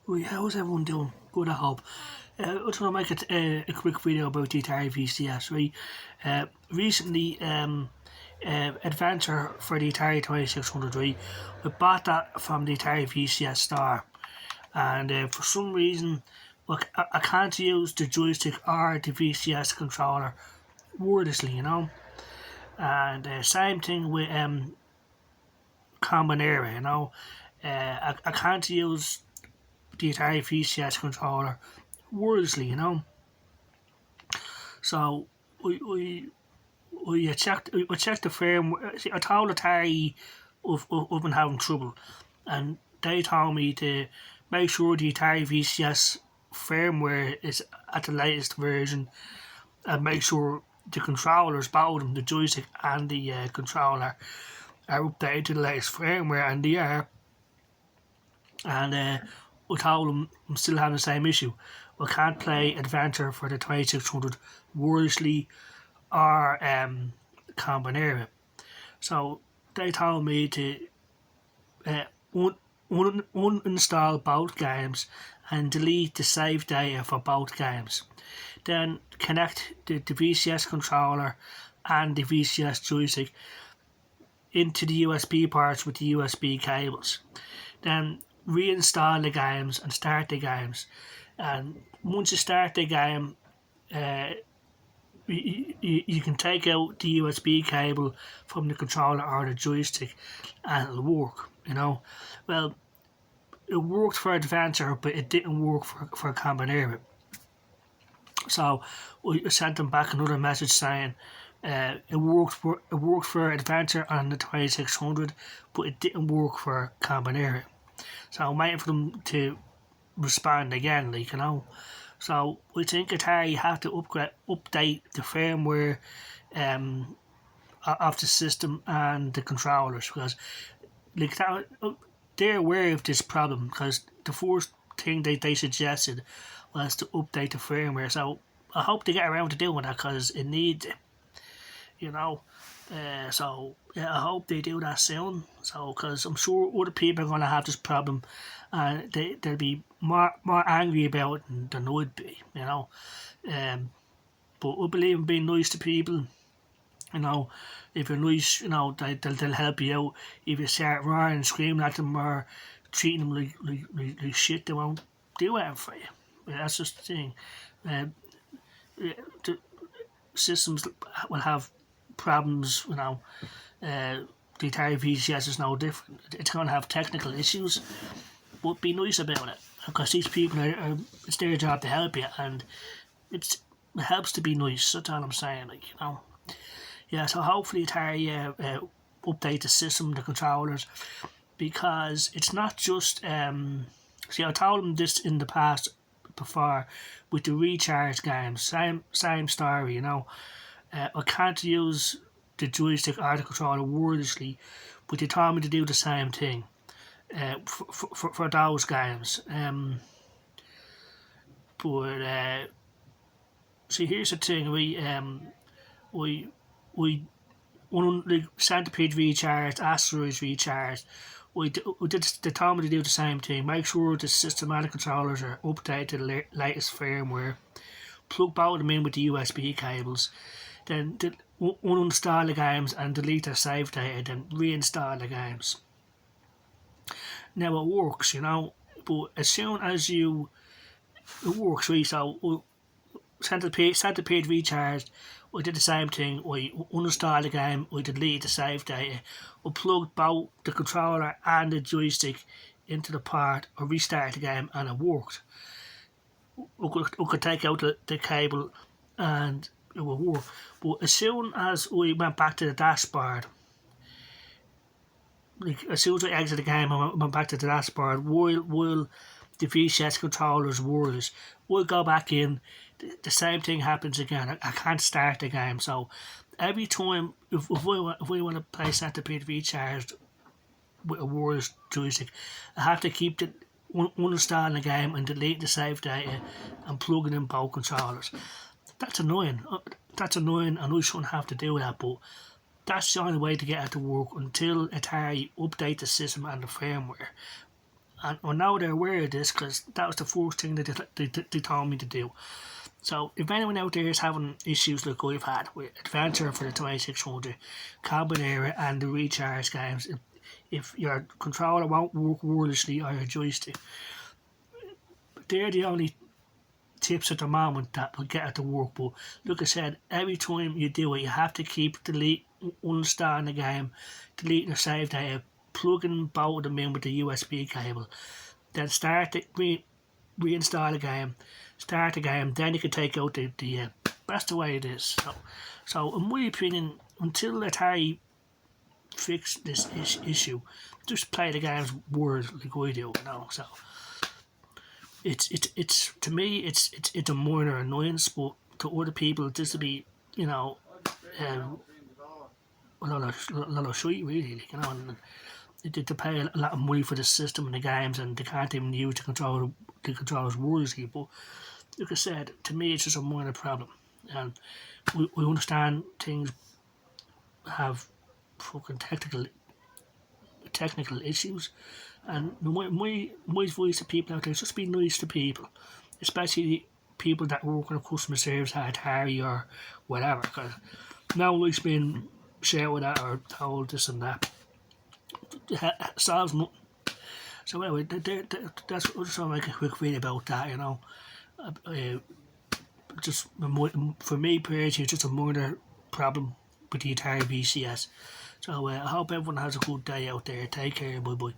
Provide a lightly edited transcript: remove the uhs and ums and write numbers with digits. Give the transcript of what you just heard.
Right, how's everyone doing? Good, I hope. I just want to make a quick video about the Atari VCS, right? Recently, adventure for the Atari 2600, right? We bought that from the Atari VCS store, and for some reason, look, I can't use the joystick or the VCS controller wordlessly, And same thing with Combinera, I can't use the Atari VCS controller wordlessly, So we checked the firmware. See, I told Atari I've been having trouble, and they told me to make sure the Atari VCS firmware is at the latest version, and make sure the controllers, both of them, the joystick and the controller, are updated to the latest firmware, and they are. And I told them I'm still having the same issue. I can't play Adventure for the 2600 wordlessly or Combinera. So they told me to uninstall both games and delete the save data for both games. Then connect the VCS controller and the VCS joystick into the USB ports with the USB cables. Then reinstall the games and start the games. And once you start the game, you can take out the USB cable from the controller or the joystick and it'll work, Well, it worked for Adventure, but it didn't work for Combinera. So we sent them back another message saying it worked for Adventure on the 2600, but it didn't work for Combinera. So I'm waiting for them to respond again, So I think Atari have to update the firmware of the system and the controllers, because they're aware of this problem, because the first thing they suggested was to update the firmware. So I hope they get around to doing that, because it needs it, So yeah, I hope they do that soon. So, because I'm sure other people are going to have this problem, and they'll be more angry about it than I'd be, But I believe in being nice to people. If you're nice, they'll help you out. If you start roaring and screaming at them or treating them like shit, they won't do anything for you. That's just the thing. The systems will have problems, the Atari VCS is no different. It's going to have technical issues, but be nice about it, because these people it's their job to help you, and it helps to be nice. That's all I'm saying, Yeah, so hopefully Atari update the system, the controllers, because it's not just see, I told them this in the past before with the recharge games, same story, I can't use the joystick or the controller wordlessly, but they told me to do the same thing for those games. See, here's the thing: we like Centipede recharged, Asteroids recharged. They told me to do the same thing. Make sure the system and the controllers are updated to the latest firmware. Plug both of them in with the USB cables. Then uninstall the games and delete their save data, then reinstall the games. Now it works, but as soon as it works, right? So Centipede recharged, we did the same thing. We uninstalled the game, we deleted the save data, we plugged both the controller and the joystick into the port, or restarted the game, and it worked. We could take out the cable and it will work. But as soon as we went back to the dashboard, as soon as we exited the game and went back to the dashboard, while the VCS controllers works, we'll go back in, the same thing happens again. I can't start the game. So every time, if we want to play Centipede recharged with a wireless joystick, I have to keep uninstalling the game and delete the save data and plugging in both controllers. That's annoying. And I shouldn't have to do that, but that's the only way to get it to work until Atari update the system and the firmware. And now they're aware of this because that was the first thing that they told me to do. So if anyone out there is having issues like I've had with Adventure for the 2600, Combinera and the Recharge games, if your controller won't work wirelessly or your joystick, they're the only tips at the moment that will get it to work. But like I said, every time you do it, you have to keep uninstalling the game, deleting your save data, plugging both of them in with the USB cable, then reinstall the game, start the game, then you can take out the that's the way it is. So in my opinion, until Atari fix this issue, just play the games word like I do, you know. So it's to me it's a minor annoyance, but to other people this would be, you know, a lot of shit really, like, you know. And they pay a lot of money for the system and the games, and they can't even use the controllers wirelessly. But like I said, to me it's just a minor problem, and we understand things have fucking technical issues, and my advice to people out there is just be nice to people, especially people that work in a customer service at Atari or whatever, because no one's been shouted at or told this and that. It solves nothing. So anyway, that's just want to make a quick video about that, you know. Just for me personally, it's just a minor problem with the Atari VCS. So I hope everyone has a good day out there. Take care, bye bye.